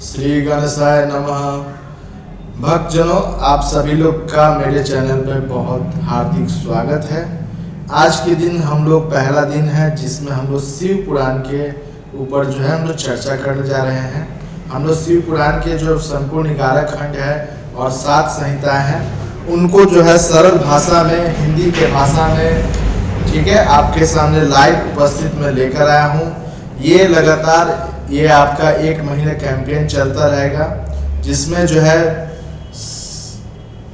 श्री गणेशाय नमः। भक्तजनों, आप सभी लोग का मेरे चैनल पे बहुत हार्दिक स्वागत है। आज के दिन हम लोग पहला दिन है जिसमें हम लोग शिव पुराण के ऊपर जो है हम लोग चर्चा करने जा रहे हैं। हम लोग शिव पुराण के जो संपूर्ण 11 खंड है और 7 संहिताएं हैं उनको जो है सरल भाषा में, हिंदी के भाषा में, ठीक है, आपके सामने लाइव उपस्थित में लेकर आया हूँ। ये लगातार ये आपका 1 महीने कैंपेन चलता रहेगा जिसमें जो है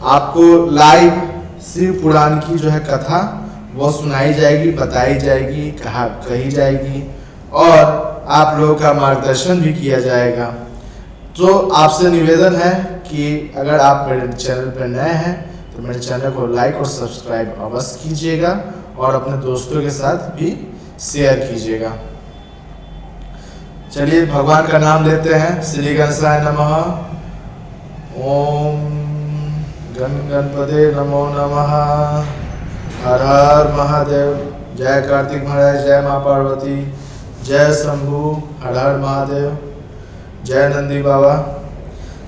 आपको लाइव शिव पुराण की जो है कथा वो सुनाई जाएगी, बताई जाएगी, कही जाएगी और आप लोगों का मार्गदर्शन भी किया जाएगा। तो आपसे निवेदन है कि अगर आप मेरे चैनल पर नए हैं तो मेरे चैनल को लाइक और सब्सक्राइब अवश्य कीजिएगा और अपने दोस्तों के साथ भी शेयर कीजिएगा। चलिए भगवान का नाम लेते हैं। श्री गणेशाय नमः। ओम गणपते नमो नमः। हर हर महादेव। जय कार्तिक महाराज, जय माँ पार्वती, जय शंभु, हर हर महादेव, जय नंदी बाबा।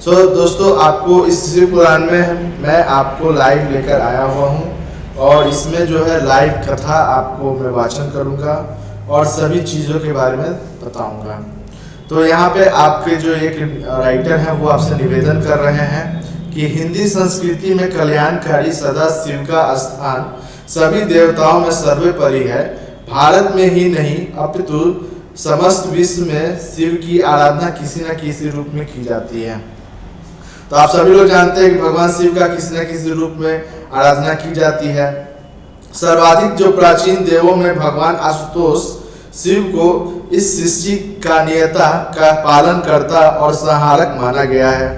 दोस्तों, आपको इस शिव पुराण में मैं आपको लाइव लेकर आया हुआ हूँ और इसमें जो है लाइव कथा आपको मैं वाचन करूँगा और सभी चीज़ों के बारे में बताऊंगा। तो यहाँ पे आपके जो एक राइटर हैं वो आपसे निवेदन कर रहे हैं कि हिंदी संस्कृति में कल्याणकारी सदा शिव का स्थान सभी देवताओं में सर्वोपरि है। भारत में ही नहीं अपितु समस्त विश्व में शिव की आराधना किसी न किसी रूप में की जाती है। तो आप सभी लोग जानते हैं कि भगवान शिव का किसी न किसी रूप में आराधना की जाती है। सर्वाधिक जो प्राचीन देवों में भगवान आशुतोष शिव को इस सृष्टि का नियता का पालन करता और संहारक माना गया है।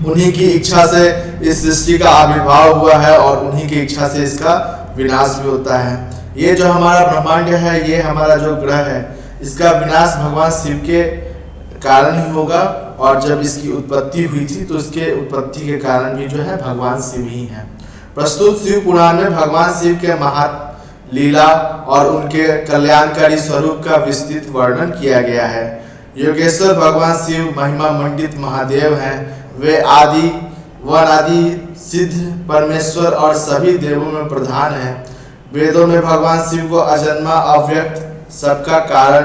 उन्हीं की इच्छा से इस सृष्टि का आविर्भाव हुआ है और उन्हीं की इच्छा से इसका विनाश भी होता है। ये जो हमारा ब्रह्मांड है, ये हमारा जो ग्रह है, इसका विनाश भगवान शिव के कारण ही होगा और जब इसकी उत्पत्ति हुई थी तो इसके उत्पत्ति के कारण भी जो है भगवान शिव ही है। प्रस्तुत शिव पुराण में भगवान शिव के महात्म, लीला और उनके कल्याणकारी स्वरूप का विस्तृत वर्णन किया गया है। योगेश्वर भगवान शिव महिमा मंडित महादेव हैं। वे आदि सिद्ध परमेश्वर और सभी देवों में प्रधान हैं। वेदों में भगवान शिव को अजन्मा, अव्यक्त, सबका कारण,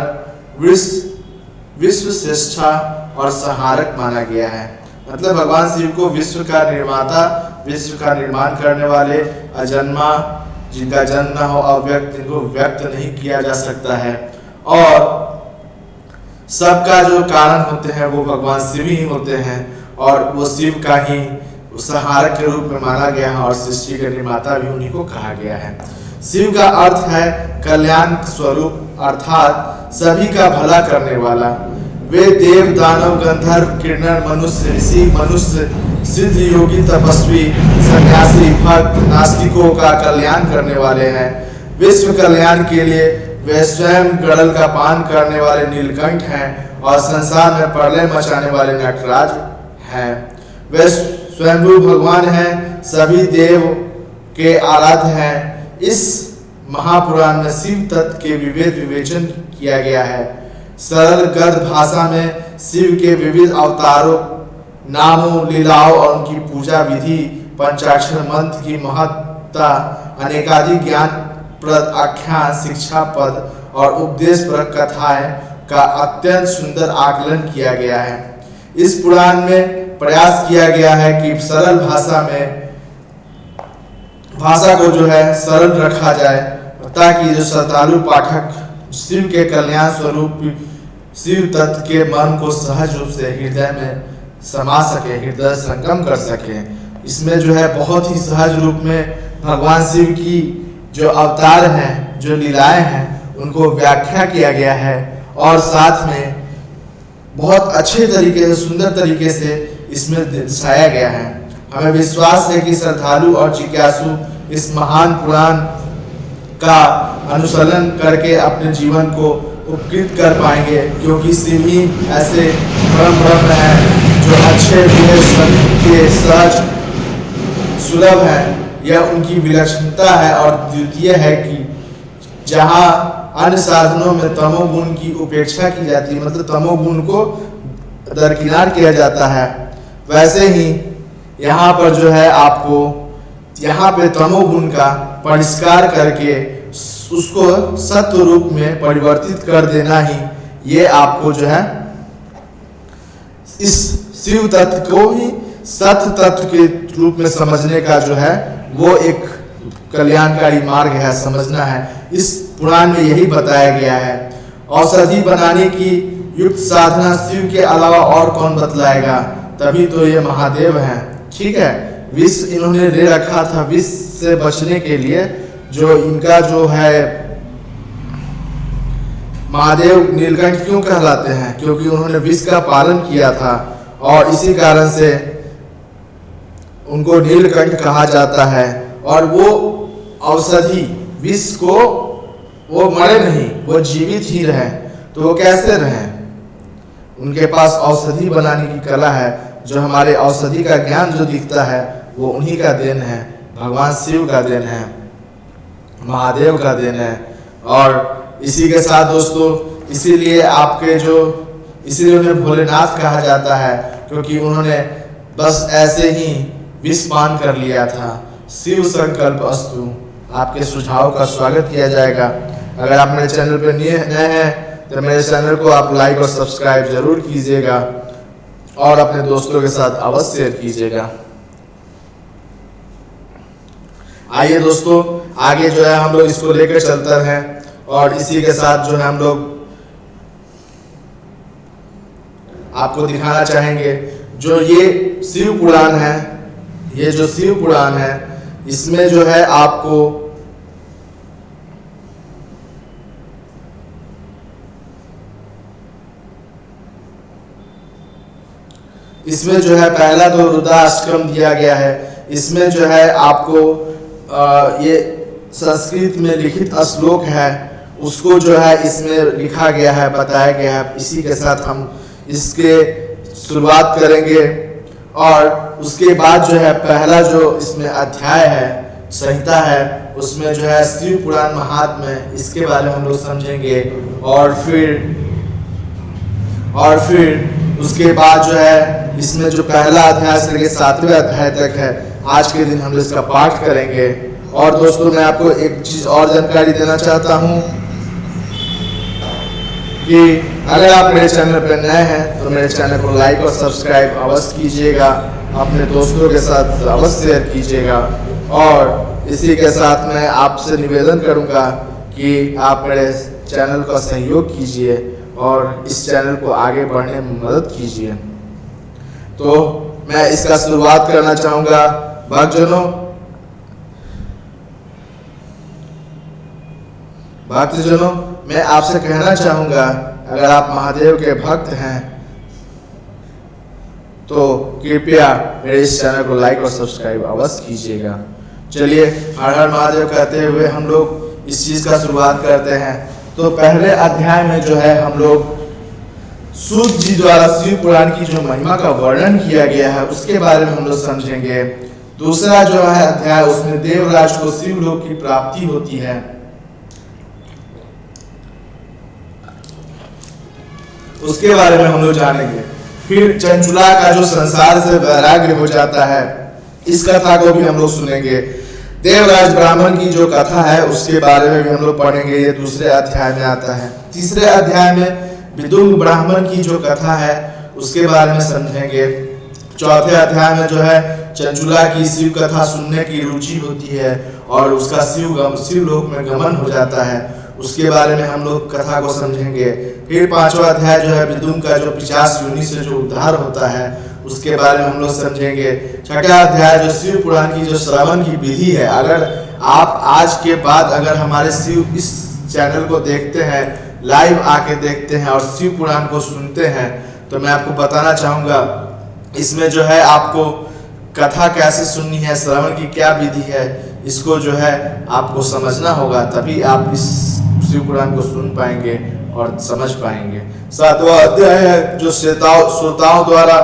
विश्व श्रेष्ठा और संहारक माना गया है। मतलब भगवान शिव को विश्व का निर्माता, विश्व का निर्माण करने वाले, अजन्मा, जिनका जन्म न हो, अव्यक्त, जिनको व्यक्त नहीं किया जा सकता है, और सबका जो कारण होते हैं वो भगवान शिव ही होते हैं और वो शिव का ही संहारक के रूप में माना गया है और सृष्टि के निर्माता भी उन्हीं को कहा गया है। शिव का अर्थ है कल्याण स्वरूप, अर्थात सभी का भला करने वाला। वे देव, दानव, गंधर्व, किन्नर, मनुष्य, ऋषि, मनुष्य, सिद्ध, योगी, तपस्वी, सन्यासी, भक्त, नास्तिकों का कल्याण करने वाले हैं। विश्व कल्याण के लिए वे स्वयं गड़ल का पान करने वाले नीलकंठ हैं और संसार में प्रलय मचाने वाले नटराज हैं। वे स्वयंभू भगवान हैं, सभी देव के आराध्य हैं। इस महापुराण में शिव तत्व के विवेद विवेचन किया गया है। सरल गद्य भाषा में शिव के विविध अवतारों, नामों, लीलाओं और उनकी पूजा विधि, पंचाक्षर मंत्र की महत्ता, अनेकाधिक ज्ञान प्रद आख्यान, शिक्षा पद और उपदेश पर कथाएं का अत्यंत सुंदर आकलन किया गया है। इस पुराण में प्रयास किया गया है कि सरल भाषा को जो है सरल रखा जाए ताकि जो श्रद्धालु पाठक शिव के कल्याण स्वरूप शिव तत्व के मन को सहज रूप से हृदय में समा सके, हृदय संगम कर सके। इसमें जो है बहुत ही सहज रूप में भगवान शिव की जो अवतार हैं, जो लीलाएं हैं, उनको व्याख्या किया गया है और साथ में बहुत अच्छे तरीके से, सुंदर तरीके से इसमें दर्शाया गया है। हमें विश्वास है कि श्रद्धालु और जिज्ञासु इस महान पुराण का अनुसरण करके अपने जीवन को उपकृत कर पाएंगे, क्योंकि शिव ही ऐसे ब्रह्म हैं जो अच्छे, के सहज, सुलभ है। यह उनकी विलक्षणता है और द्वितीय है कि जहाँ अन्य साधनों में तमोगुण की उपेक्षा की जाती है, मतलब तमोगुण को दरकिनार किया जाता है, वैसे ही यहाँ पर जो है आपको यहाँ पे तमोगुण का परिष्कार करके उसको सत्व रूप में परिवर्तित कर देना ही ये आपको जो है इस शिव तत्व को ही सत्य तत्व के रूप में समझने का जो है वो एक कल्याणकारी मार्ग है, समझना है। इस पुराण में यही बताया गया है। औषधि बनाने की युक्त साधना शिव के अलावा और कौन बतलाएगा, तभी तो ये महादेव हैं, ठीक है। विष इन्होंने ले रखा था, विष से बचने के लिए जो इनका जो है महादेव नीलकंठ क्यों कहलाते हैं, क्योंकि उन्होंने विष का पालन किया था और इसी कारण से उनको नीलकंठ कहा जाता है। और वो औषधि विष को वो मरे नहीं, वो जीवित ही रहे, तो वो कैसे रहे, उनके पास औषधि बनाने की कला है। जो हमारे औषधि का ज्ञान जो दिखता है वो उन्हीं का देन है, भगवान शिव का देन है, महादेव का देन है। और इसी के साथ दोस्तों, इसीलिए आपके जो इसीलिए उन्हें भोलेनाथ कहा जाता है, क्योंकि उन्होंने बस ऐसे ही विष पान कर लिया था। शिव संकल्प अस्तु। आपके सुझाव का स्वागत किया जाएगा। अगर आप मेरे चैनल पर नए हैं तो मेरे चैनल को आप लाइक और सब्सक्राइब जरूर कीजिएगा और अपने दोस्तों के साथ अवश्य शेयर कीजिएगा। आइए दोस्तों, आगे जो है हम लोग इसको लेकर चलते हैं और इसी के साथ जो है हम लोग आपको दिखाना चाहेंगे जो ये शिव पुराण है, ये जो शिव पुराण है इसमें जो है आपको इसमें जो है पहला तो रुद्राष्टकम दिया गया है। इसमें जो है आपको ये संस्कृत में लिखित श्लोक है, उसको जो है इसमें लिखा गया है, बताया गया है। इसी के साथ हम इसके शुरुआत करेंगे और उसके बाद जो है पहला जो इसमें अध्याय है, संहिता है, उसमें जो है शिव पुराण महात्म्य, इसके बारे में हम लोग समझेंगे। और फिर उसके बाद जो है इसमें जो पहला अध्याय से लेकर 7वें अध्याय तक है, आज के दिन हम लोग इसका पाठ करेंगे। और दोस्तों, मैं आपको एक चीज और जानकारी देना चाहता हूँ कि अगर आप मेरे चैनल पर नए हैं तो मेरे चैनल को लाइक और सब्सक्राइब अवश्य कीजिएगा, अपने दोस्तों के साथ अवश्य शेयर कीजिएगा। और इसी के साथ मैं आपसे निवेदन करूंगा कि आप मेरे चैनल का सहयोग कीजिए और इस चैनल को आगे बढ़ने में मदद कीजिए। तो मैं इसका शुरुआत करना चाहूंगा। भक्तजनों, मैं आपसे कहना चाहूंगा, अगर आप महादेव के भक्त हैं तो कृपया मेरे इस चैनल को लाइक और सब्सक्राइब अवश्य कीजिएगा। चलिए, हर हर महादेव कहते हुए हम लोग इस चीज का शुरुआत करते हैं। तो पहले अध्याय में जो है हम लोग सूत जी द्वारा शिव पुराण की जो महिमा का वर्णन किया गया है उसके बारे में हम लोग समझेंगे। दूसरा जो है अध्याय, उसमें देवराज को शिवलोक की प्राप्ति होती है, उसके बारे में हम लोग जानेंगे। फिर चंचुला का जो संसार से वैराग्य हो जाता है, इस कथा को भी हम लोग सुनेंगे। देवराज ब्राह्मण की जो कथा है उसके बारे में भी हम लोग पढ़ेंगे, ये दूसरे अध्याय में आता है। तीसरे अध्याय में विदुर ब्राह्मण की जो कथा है उसके बारे में समझेंगे। चौथे अध्याय में जो है चंचुला की शिव कथा सुनने की रुचि होती है और उसका शिवलोक में गमन हो जाता है, उसके बारे में हम लोग कथा को समझेंगे। फिर पांचवा अध्याय जो है विदुर का जो 50 योनि से जो उद्धार होता है उसके बारे में हम लोग समझेंगे। छठा अध्याय जो शिव पुराण की जो श्रवण की विधि है, अगर आप आज के बाद अगर हमारे शिव इस चैनल को देखते हैं, लाइव आके देखते हैं और शिव पुराण को सुनते हैं, तो मैं आपको बताना चाहूँगा इसमें जो है आपको कथा कैसे सुननी है, श्रवण की क्या विधि है, इसको जो है आपको समझना होगा, तभी आप इस शिव पुराण को सुन पाएंगे और समझ पाएंगे। सातवां अध्याय है जो श्रोताओं द्वारा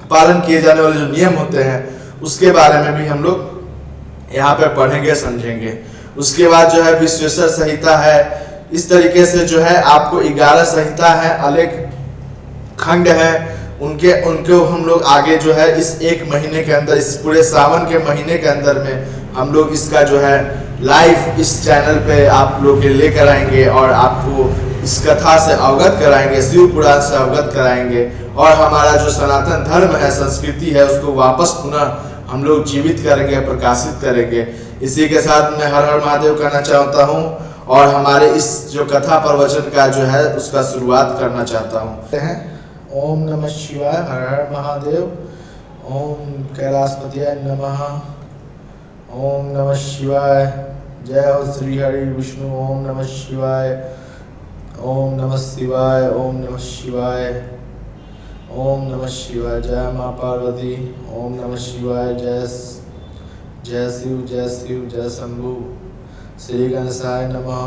पालन किए जाने वाले जो नियम होते हैं उसके बारे में भी हम लोग यहाँ पे पढ़ेंगे, समझेंगे। उसके बाद जो है विश्वेश्वर संहिता है। इस तरीके से जो है आपको 11 संहिता है, अलेख खंड है उनको हम लोग आगे जो है इस एक महीने के अंदर, इस पूरे सावन के महीने के अंदर में हम लोग इसका जो है लाइव इस चैनल पे आप लोग के लेकर आएंगे और आपको इस कथा से अवगत कराएंगे, शिव पुराण से अवगत कराएंगे और हमारा जो सनातन धर्म है, संस्कृति है, उसको वापस पुनः हम लोग जीवित करेंगे, प्रकाशित करेंगे। इसी के साथ मैं हर हर महादेव कहना चाहता हूँ और हमारे इस जो कथा प्रवचन का जो है उसका शुरुआत करना चाहता हूँ। ओम नमः शिवाय, हर हर महादेव, ओम कैलाशपतियाय नमः, ओम नमः शिवाय, जय हो श्री हरि विष्णु, ओम नमः शिवाय, ओम नमः शिवाय, ओम नमः शिवाय, ओम नमः शिवाय, जय माँ पार्वती, ओम नमः शिवाय, जय शिव, जय शिव, जय शंभु, श्री गणेशाय नमः,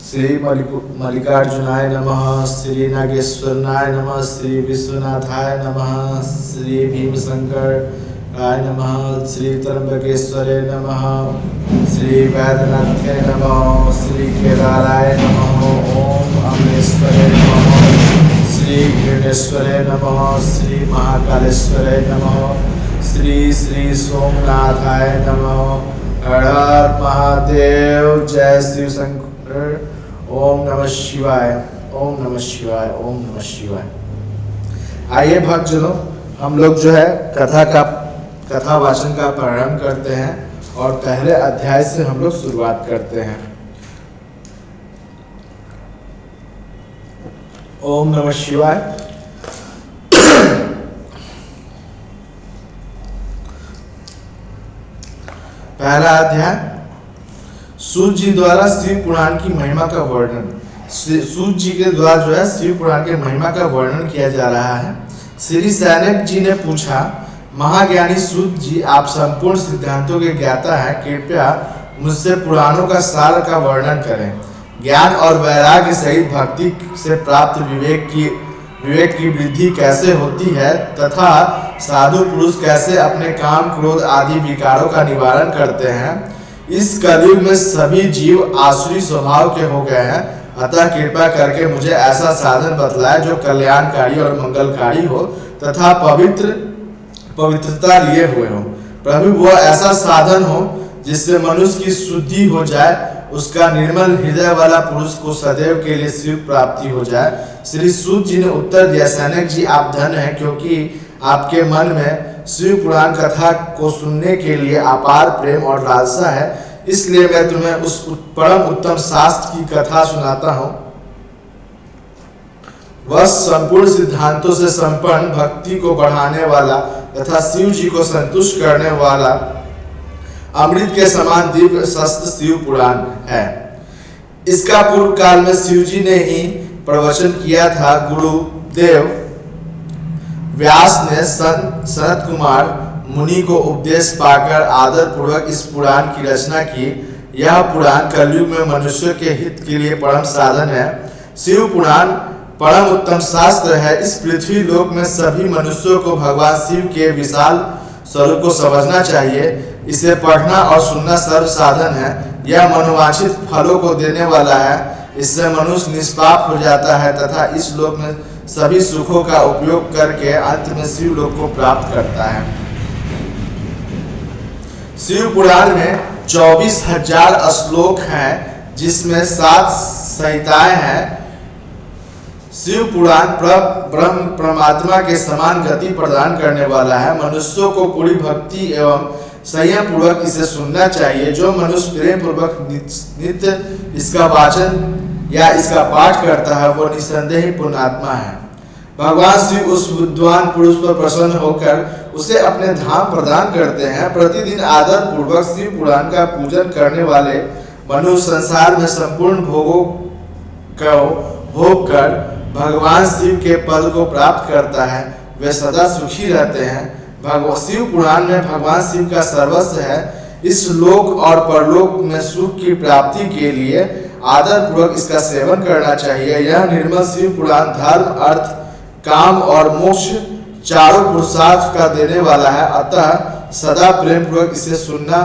श्री मल्लिकार्जुनाय नमः, श्री नागेश्वरनाय नमः, श्री विश्वनाथाय नमः, श्री भीमशंकराय नमः, श्री त्र्यंबकेश्वरे नमः, श्री वैद्यनाथे नमः, श्री केदाराय नमः, ओम अमलेश्वरे नमः, श्री घृणेश्वरे नमः, श्री महाकालेश्वरे नमः, श्री श्री सोमनाथाय नमः, हर हर महादेव, जय शिव शंकर, ओम नमः शिवाय, ओम नमः शिवाय, ओम नमः शिवाय। आइए भक्तजनों, हम लोग जो है कथा वाचन का प्रारंभ करते हैं और पहले अध्याय से हम लोग शुरुआत करते हैं। ओम नमः शिवाय। पहला अध्याय, सूत जी द्वारा शिव पुराण की महिमा का वर्णन। सूत जी के द्वारा जो है शिव पुराण के महिमा का वर्णन किया जा रहा है। श्री सैनक जी ने पूछा, महाज्ञानी सूत जी, आप संपूर्ण सिद्धांतों के ज्ञाता हैं, कृपया मुझसे पुराणों का सार का वर्णन करें। ज्ञान और वैराग्य सहित भक्ति से प्राप्त विवेक की वृद्धि कैसे होती है तथा साधु पुरुष कैसे अपने काम, क्रोध आदि विकारों का निवारण करते हैं। इस कलयुग में सभी जीव आसुरी स्वभाव के हो गए हैं, अतः कृपा करके मुझे ऐसा साधन बतलाए जो कल्याणकारी और मंगलकारी हो तथा पवित्रता लिए हुए हो। प्रभु, वो ऐसा साधन हो जिससे मनुष्य की शुद्धि हो जाए, उसका निर्मल हृदय वाला पुरुष को सदैव के लिए शिव प्राप्ति हो जाए। श्री सूत जी ने उत्तर दिया, सैनक जी, आप धन्य हैं, क्योंकि आपके मन में शिव पुराण कथा को सुनने के लिए अपार प्रेम और लालसा है, इसलिए मैं तुम्हें उस परम उत्तम शास्त्र की कथा सुनाता हूँ। वह संपूर्ण सिद्धांतों से संपन्न, भक्ति को बढ़ाने वाला तथा शिव जी को संतुष्ट करने वाला अमृत के समान दिव्य शस्त्र शिव पुराण है। इसका पूर्व काल में शिव जी ने ही प्रवचन किया था। गुरुदेव व्यास ने सनत कुमार मुनि को उपदेश पाकर आदर पूर्वक इस पुराण की रचना की। यह पुराण कलयुग में मनुष्य के हित के लिए परम साधन है। शिव पुराण परम उत्तम शास्त्र है। इस पृथ्वी लोक में सभी मनुष्यों को भगवान शिव के विशाल स्वरूप को समझना चाहिए। इसे पढ़ना और सुनना सर्व साधन है। यह मनोवांछित फलों को देने वाला है। इससे मनुष्य निष्पाप हो जाता है तथा इस लोक में सभी सुखों का उपयोग करके अंत में शिव लोक को प्राप्त करता है। शिव पुराण में 24,000 श्लोक हैं, जिसमें 7 संहिताएं हैं। शिव पुराण ब्रह्म परमात्मा के समान गति प्रदान करने वाला है। मनुष्यों को पूरी भक्ति एवं संयम पूर्वक इसे सुनना चाहिए। जो मनुष्य प्रेम पूर्वक नित्य इसका वाचन या इसका पाठ करता है, वो निसंदेह पुण्यात्मा है। भगवान शिव उस विद्वान पुरुष पर प्रसन्न होकर उसे अपने धाम प्रदान करते हैं। प्रतिदिन आदर पूर्वक शिव पुराण का पूजन करने वाले मनुष्य संसार में संपूर्ण भोगों को भोग कर भगवान शिव के पद को प्राप्त करता है। वे सदा सुखी रहते हैं। शिव पुराण में भगवान शिव का सर्वस्व है। इस लोक और परलोक में सुख की प्राप्ति के लिए आदर पूर्वक इसका सेवन करना चाहिए। यह निर्मल शिव पुराण धर्म, अर्थ, काम और मोक्ष चारों पुरुषार्थ का देने वाला है। अतः सदा प्रेम पूर्वक इसे सुनना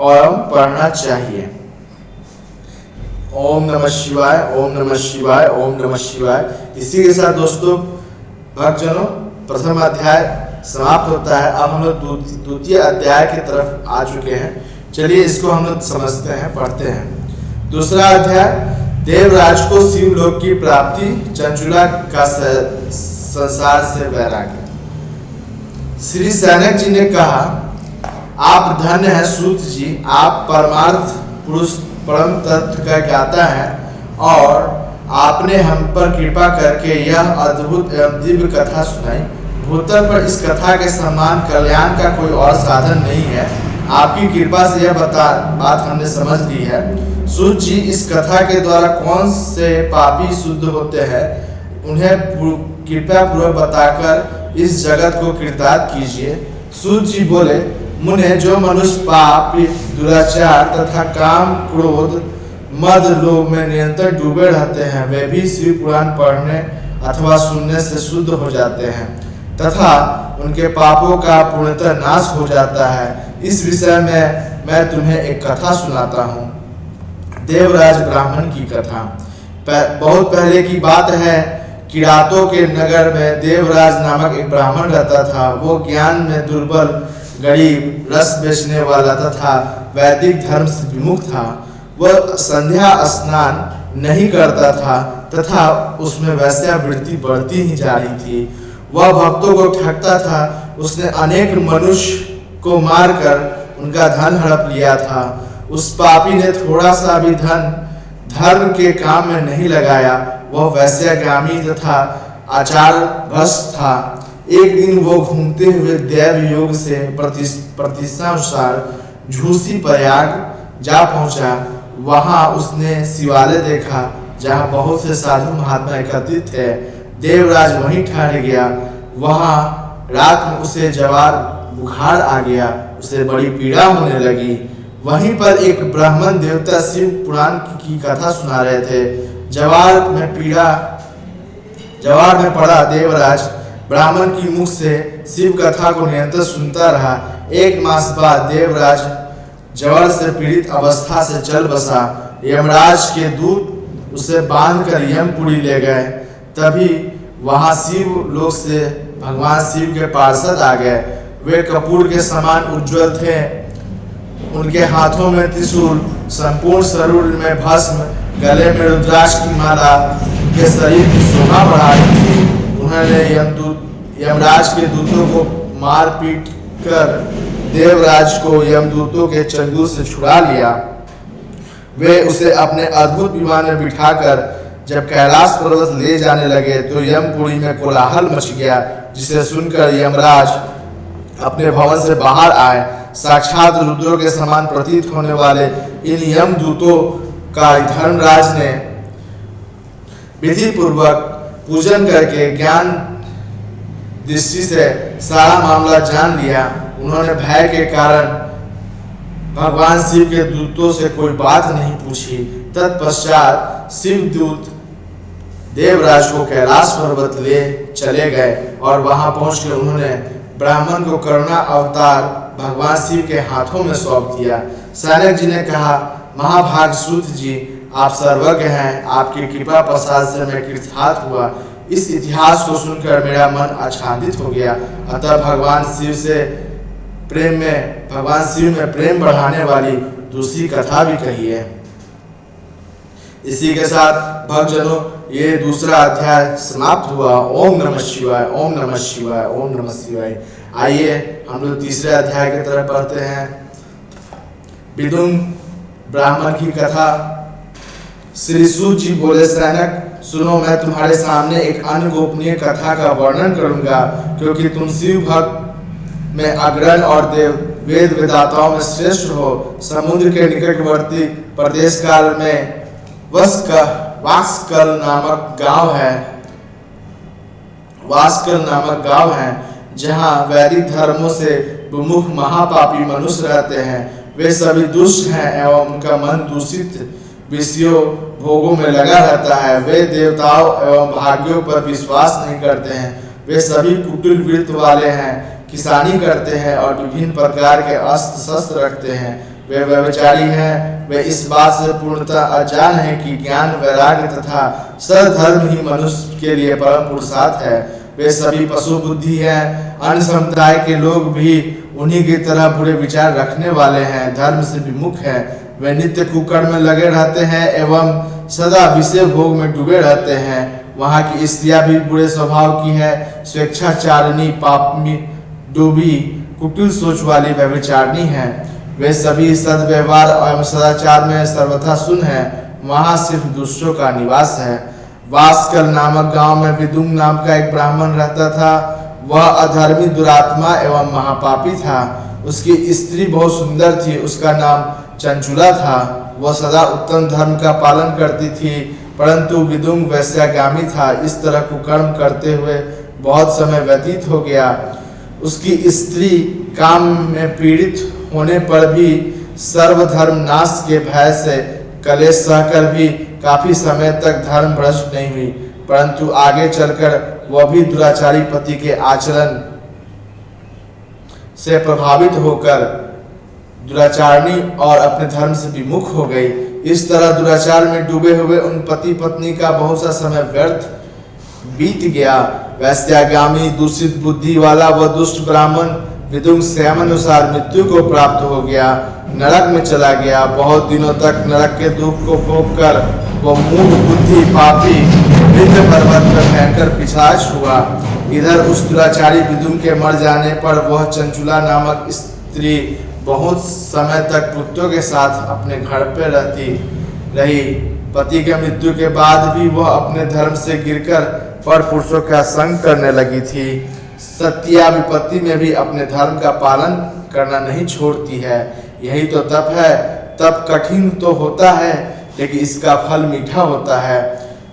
और पढ़ना चाहिए। ओम नमः शिवाय, ओम नमः शिवाय, ओम नमः शिवाय। इसी के साथ दोस्तों भक्तजनों प्रथम अध्याय समाप्त होता है। अब हम लोग द्वितीय अध्याय की तरफ आ चुके हैं। चलिए इसको हम लोग समझते हैं, पढ़ते हैं। दूसरा अध्याय, देवराज को शिवलोक की प्राप्ति, चंचुला का संसार से वैराग्य। श्री सनक जी ने कहा, आप धन्य हैं सूत जी, आप परमार्थ पुरुष परम तत्व का ज्ञाता है और आपने हम पर कृपा करके यह अद्भुत एवं दिव्य कथा सुनाई। भूतल पर इस कथा के समान कल्याण का कोई और साधन नहीं है। आपकी कृपा से यह बात हमने समझ ली है। सूत जी, इस कथा के द्वारा कौन से पापी शुद्ध होते हैं, उन्हें कृपा पूर्वक बताकर इस जगत को कृतार्थ कीजिए। सूत जी बोले, मुने, जो मनुष्य पाप, दुराचार तथा काम, क्रोध, मद, लोभ में निरंतर डूबे रहते हैं, वे भी शिव पुराण पढ़ने अथवा सुनने से शुद्ध हो जाते हैं तथा उनके पापों का पूर्णतः नाश हो जाता है। इस विषय में मैं तुम्हें एक कथा सुनाता हूँ। देवराज ब्राह्मण की कथा। बहुत पहले की बात है। किरातों के नगर में देवराज नामक एक ब्राह्मण रहता था। वो ज्ञान में दुर्बल, गरीब, रस बेचने वाला तथा वैदिक धर्म से विमुख था। वह संध्या स्नान नहीं करता था तथा उसमें वैश्यावृत्ति बढ़ती ही जा रही थी। वह भक्तों को ठगता था। उसने अनेक मनुष्य को मारकर उनका धन हड़प लिया था। उस पापी ने थोड़ा सा भी धन धर्म के काम में नहीं लगाया। वह वैश्यागामी तथा आचार भ्रष्ट था। एक दिन वो घूमते हुए दैव योग से प्रतिष्ठानुसार झूसी प्रयाग जा पहुंचा। वहां उसने शिवालय देखा जहां बहुत से साधु महात्मा एकत्रित थे। देवराज वहीं ठहर गया। वहां रात में उसे जवार बुखार आ गया। उसे बड़ी पीड़ा होने लगी। वहीं पर एक ब्राह्मण देवता शिव पुराण की कथा सुना रहे थे। जवार में पड़ा देवराज ब्राह्मण की मुख से शिव कथा को निरंतर सुनता रहा। एक मास बाद देवराज ज्वर से पीड़ित अवस्था से चल बसा। यमराज के दूत उसे बांधकर यमपुरी ले गए। तभी वहां शिव लोक से भगवान शिव के पार्षद आ गए। वे कपूर के समान उज्जवल थे। उनके हाथों में त्रिशूल, संपूर्ण शरीर में भस्म, गले में रुद्राक्ष की माला, उनके शरीर की शोभा बढ़ा रही थी। उन्होंने यमराज के दूतों को मार पीट कर देवराज को यमदूतों के चंगुल से छुड़ा लिया। वे उसे अपने अद्भुत विमान में बिठाकर जब कैलाश पर्वत ले जाने लगे तो यमपुरी में कोलाहल मच गया, जिसे सुनकर यमराज अपने भवन से बाहर आए। साक्षात रुद्रों के समान प्रतीत होने वाले इन यमदूतों का धर्मराज ने विधि पूर्वक पूजन करके ज्ञान दृष्टि से सारा मामला जान लिया। उन्होंने भय के कारण भगवान शिव के दूतों से कोई बात नहीं पूछी। तत्पश्चात शिवदूत देवराज को कैलाश पर्वत ले चले गए और वहां पहुंचकर उन्होंने ब्राह्मण को करुणा अवतार भगवान शिव के हाथों में सौंप दिया। सनक जी ने कहा, महाभाग सूत जी, आप सर्वज्ञ हैं। आपकी कृपा प्रसाद से मैं कृतार्थ हुआ। इस इतिहास को सुनकर मेरा मन आच्छादित हो गया। अतः भगवान शिव में प्रेम बढ़ाने वाली दूसरी कथा भी कही है। इसी के साथ भक्तजनों ये दूसरा अध्याय समाप्त हुआ। ओम नमः शिवाय, ओम नमः शिवाय, ओम नमः शिवाय। आइए हम लोग तीसरे अध्याय की तरफ पढ़ते हैं। विदुम ब्राह्मण की कथा। श्री सूत जी बोले, सैनक सुनो, मैं तुम्हारे सामने एक अन्य गोपनीय कथा का वर्णन करूंगा, क्योंकि तुम शिव भक्त में अग्रणी और वेद वेदाताओं में श्रेष्ठ हो। समुद्र के निकटवर्ती प्रदेश काल में वास्कल नामक गांव है जहां वैदिक धर्मों से विमुख महापापी मनुष्य रहते हैं। वे सभी दुष्ट हैं एवं उनका मन दूषित विषयों भोगों में लगा रहता है। वे देवताओं एवं भाग्यों पर विश्वास नहीं करते हैं। वे सभी कुटिल वृत्त वाले हैं, किसानी करते हैं और विभिन्न प्रकार के अस्त्र शस्त्र रखते हैं। वे व्यभिचारी हैं, वे इस बात से पूर्णतः अजान है कि ज्ञान, वैराग्य तथा सद्धर्म ही मनुष्य के लिए परम पुरुषार्थ है। वे सभी पशु बुद्धि हैं। अन्य समुदाय के लोग भी उन्हीं की तरह बुरे विचार रखने वाले हैं, धर्म से विमुख हैं। वे नित्य कुकर्म में लगे रहते हैं एवं सदा विषय भोग में डूबे रहते हैं। वहाँ की स्त्रियां भी बुरे स्वभाव की है, स्वेच्छाचारिणी, पापी, डूबी, कुटिल सोच वाली व्यभिचारिणी है। वे सभी सद्व्यवहार एवं सदाचार में सर्वथा शून्य है। वहाँ सिर्फ दुष्टों का निवास है। वास्कल नामक गांव में विदुम नाम का एक ब्राह्मण रहता था। वह अधर्मी, दुरात्मा एवं महापापी था। उसकी स्त्री बहुत सुंदर थी, उसका नाम चंचुला था। वह सदा उत्तम धर्म का पालन करती थी, परंतु विदुम वैश्यागामी था। इस तरह कुकर्म करते हुए बहुत समय व्यतीत हो गया। उसकी स्त्री काम में पीड़ित होने पर भी सर्वधर्म नाश के भय से कलेश सहकर भी काफी समय तक धर्म भ्रष्ट नहीं हुई, परंतु आगे चलकर वह भी दुराचारी पति के आचरण से प्रभावित होकर दुराचारणी और अपने धर्म से विमुख हो गई। इस तरह दुराचार में डूबे हुए उन पति पत्नी का बहुत सा समय व्यर्थ बीत गया। वैश्यागामी, दूषित बुद्धि वाला वह दुष्ट ब्राह्मण विदुम अनुसार मृत्यु को प्राप्त हो गया, नरक में चला गया। बहुत दिनों तक नरक के दुख को भोग कर वह मूढ़ बुद्धि, पापी, वृद्ध पर्वत पर भयंकर पिशाच हुआ। इधर उस दुराचारी विदुम के मर जाने पर वह चंचुला नामक स्त्री बहुत समय तक पुत्रों के साथ अपने घर पर रहती रही। पति के मृत्यु के बाद भी वह अपने धर्म से गिरकर पर पुरुषों का संग करने लगी थी। सत्या विपत्ति में भी अपने धर्म का पालन करना नहीं छोड़ती है। यही तो तप है। तप कठिन तो होता है, लेकिन इसका फल मीठा होता है।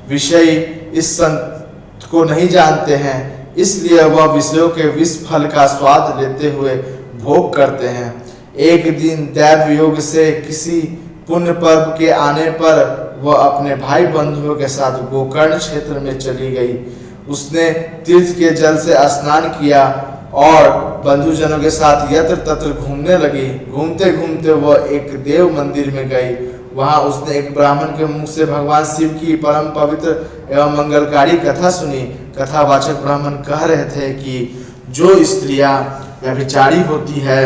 विषय इस संत को नहीं जानते हैं, इसलिए वह विषयों के विष फल का स्वाद लेते हुए भोग करते हैं। एक दिन दैव योग से किसी पुण्य पर्व के आने पर वह अपने भाई बंधुओं के साथ गोकर्ण क्षेत्र में चली गई। उसने तीर्थ के जल से स्नान किया और बंधुजनों के साथ यत्र तत्र घूमने लगी। घूमते घूमते वह एक देव मंदिर में गई। वहां उसने एक ब्राह्मण के मुख से भगवान शिव की परम पवित्र एवं मंगलकारी कथा सुनी। कथावाचक ब्राह्मण कह रहे थे कि जो स्त्रियां व्यभिचारी होती है,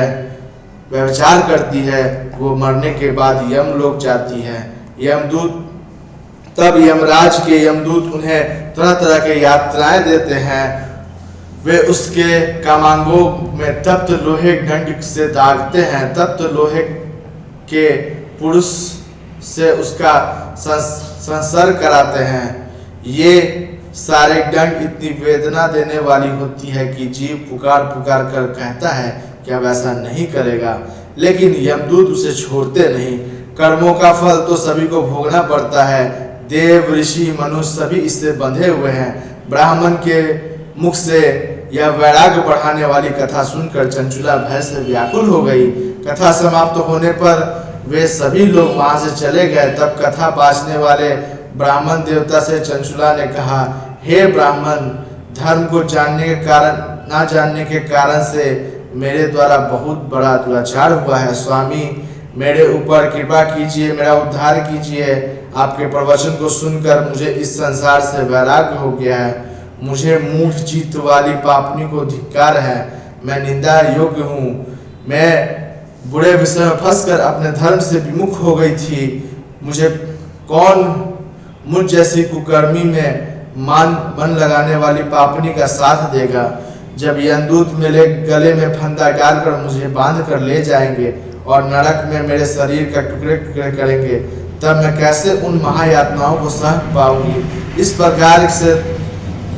व्यभिचार करती है, वो मरने के बाद यमलोक जाती है। यमदूत तब यमराज के यमदूत उन्हें तरह तरह के यात्राएं देते हैं। वे उसके कामांगों में तप्त लोहे दंड से दागते हैं। तप्त लोहे के पुरुष से उसका संसर्ग कराते हैं। ये सारे दंड इतनी वेदना देने वाली होती है कि जीव पुकार पुकार कर कहता है कि अब ऐसा नहीं करेगा, लेकिन यमदूत उसे छोड़ते नहीं। कर्मों का फल तो सभी को भोगना पड़ता है। देव, ऋषि, मनुष्य सभी इससे बंधे हुए हैं। ब्राह्मण के मुख से यह वैराग्य बढ़ाने वाली कथा सुनकर चंचुला भय से व्याकुल हो गई। कथा समाप्त होने पर वे सभी लोग वहां से चले गए। तब कथा बाँचने वाले ब्राह्मण देवता से चंचुला ने कहा, हे ब्राह्मण, धर्म को जानने के कारण ना जानने के कारण से मेरे द्वारा बहुत बड़ा दुराचार हुआ है। स्वामी, मेरे ऊपर कृपा कीजिए, मेरा उद्धार कीजिए। आपके प्रवचन को सुनकर मुझे इस संसार से वैराग्य हो गया है। मुझे मूढ़ चित्त वाली पापनी को धिक्कार है। मैं निंदा योग्य हूँ। मैं बुरे विषय में फंसकर अपने धर्म से विमुख हो गई थी। मुझे कौन मुझ जैसी कुकर्मी में मन लगाने वाली पापनी का साथ देगा। जब यमदूत मेरे गले में फंदा डालकर मुझे बांध कर ले जाएंगे और नरक में मेरे शरीर का टुकड़े टुकड़े करेंगे, तब मैं कैसे उन महायातनाओं को सह पाऊंगी। इस प्रकार से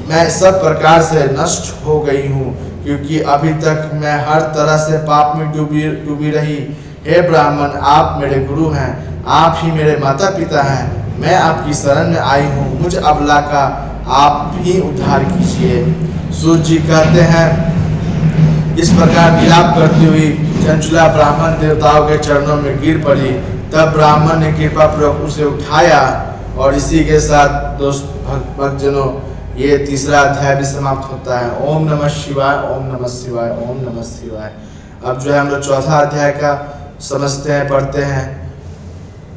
मैं सब प्रकार से नष्ट हो गई हूँ, क्योंकि अभी तक मैं हर तरह से पाप में डूबी रही। हे ब्राह्मण, आप मेरे गुरु हैं, आप ही मेरे माता पिता हैं। मैं आपकी शरण में आई हूँ। मुझ अबला का आप ही उद्धार कीजिए। सूर्य जी कहते हैं, इस प्रकार विलाप करती हुई चंचुला ब्राह्मण देवताओं के चरणों में गिर पड़ी। तब ब्राह्मण ने कृपा पूर्वक उसे उठाया। और इसी के साथ दोस्त भक्तजनों, ये तीसरा अध्याय भी समाप्त होता है। ओम नमः शिवाय, ओम नमः शिवाय, ओम नमः शिवाय। अब जो है हम लोग चौथा अध्याय का समझते हैं, पढ़ते हैं।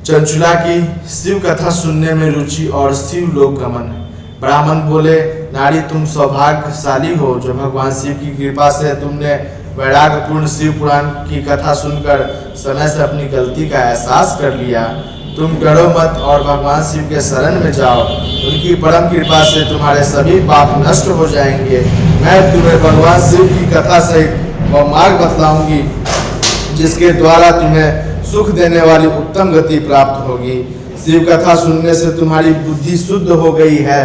चंचुला की शिव कथा सुनने में रुचि और शिव लोक गमन। ब्राह्मण बोले, नारी तुम सौभाग्यशाली हो जो भगवान शिव की कृपा से तुमने वैराग्यपूर्ण शिव पुराण की कथा सुनकर समय से अपनी गलती का एहसास कर लिया। तुम डरो मत और भगवान शिव के शरण में जाओ, उनकी परम कृपा से तुम्हारे सभी पाप नष्ट हो जाएंगे। मैं तुम्हें भगवान शिव की कथा सहित वह मार्ग बतलाऊंगी जिसके द्वारा तुम्हें सुख देने वाली उत्तम गति प्राप्त होगी। शिव कथा सुनने से तुम्हारी बुद्धि शुद्ध हो गई है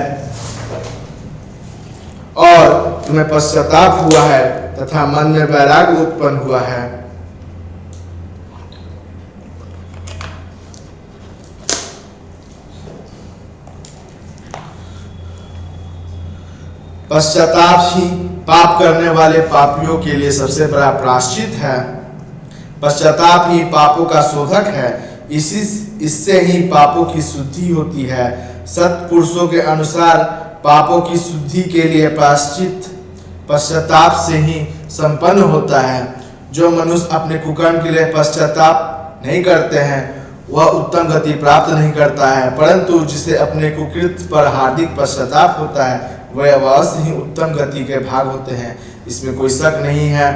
और तुम्हें पश्चाताप हुआ है तथा मन में वैराग्य उत्पन्न हुआ है। पश्चाताप ही पाप करने वाले पापियों के लिए सबसे बड़ा प्रायश्चित है। पश्चाताप ही पापों का शोधक है, इससे ही पापों की शुद्धि होती है। सत्पुरुषों के अनुसार पापों की शुद्धि के लिए प्रायश्चित पश्चाताप से ही संपन्न होता है। जो मनुष्य अपने कुकर्म के लिए पश्चाताप नहीं करते हैं वह उत्तम गति प्राप्त नहीं करता है, परंतु जिसे अपने कुकृत पर हार्दिक पश्चाताप होता है वह अवश्य ही उत्तम गति के भाग होते हैं, इसमें कोई शक नहीं है।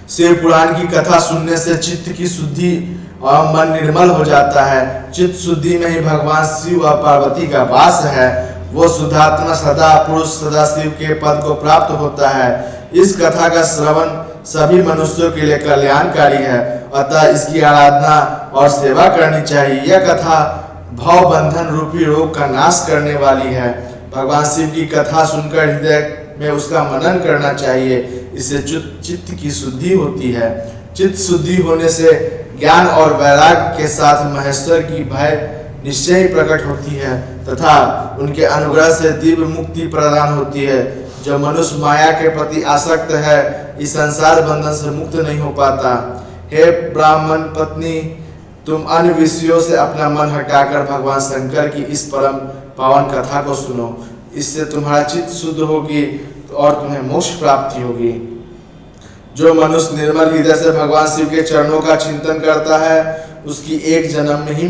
शिव पुराण की कथा सुनने से चित्त की शुद्धि और मन निर्मल हो जाता है। चित्त शुद्धि में ही भगवान शिव और पार्वती का वास है। वो शुद्धात्मा सदा पुरुष सदाशिव के पद को प्राप्त होता है। इस कथा का श्रवण सभी मनुष्यों के लिए कल्याणकारी है, अतः इसकी आराधना और सेवा करनी चाहिए। यह कथा भव बंधन रूपी रोग का नाश करने वाली है। भगवान शिव की कथा सुनकर हृदय में उसका मनन करना चाहिए, इससे चित्त की शुद्धि होती है। चित्त शुद्धि होने से ज्ञान और वैराग्य के साथ महेश्वर की भय निश्चय ही प्रकट होती है तथा उनके अनुग्रह से दिव्य मुक्ति प्रदान होती है। जो मनुष्य माया के प्रति आसक्त है इस संसार बंधन से मुक्त नहीं हो पाता। हे ब्राह्मण पत्नी, तुम अन्य विषयों से अपना मन हटाकर भगवान शंकर की इस परम पावन कथा को सुनो, इससे तुम्हारा चित्त शुद्ध होगी और तुम्हें मोक्ष प्राप्ति होगी। जो मनुष्य निर्मल हृदय से भगवान शिव के चरणों का चिंतन करता है उसकी एक जन्म में ही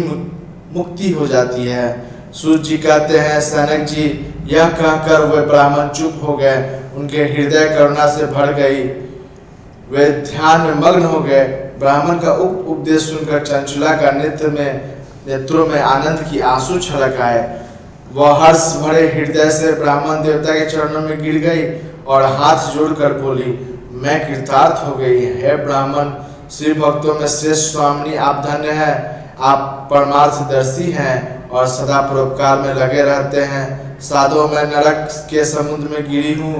मुक्ति हो जाती है। सूर्य जी कहते हैं, सनक जी, यह कहकर वे ब्राह्मण चुप हो गए। उनके हृदय करुणा से भर गई, वे ध्यान में मग्न हो गए। ब्राह्मण का उपदेश सुनकर चंचुला का नेत्रों में आनंद की आंसू छलक आए। वह हर्ष भरे हृदय से ब्राह्मण देवता के चरणों में गिर गई और हाथ जोड़कर बोली, मैं कृतार्थ हो गई। हे ब्राह्मण, शिव भक्तों में श्रेष्ठ स्वामिनी आप धन्य हैं। आप परमार्थदर्शी हैं और सदा परोपकार में लगे रहते हैं। साधो मैं नरक के समुद्र में गिरी हूँ,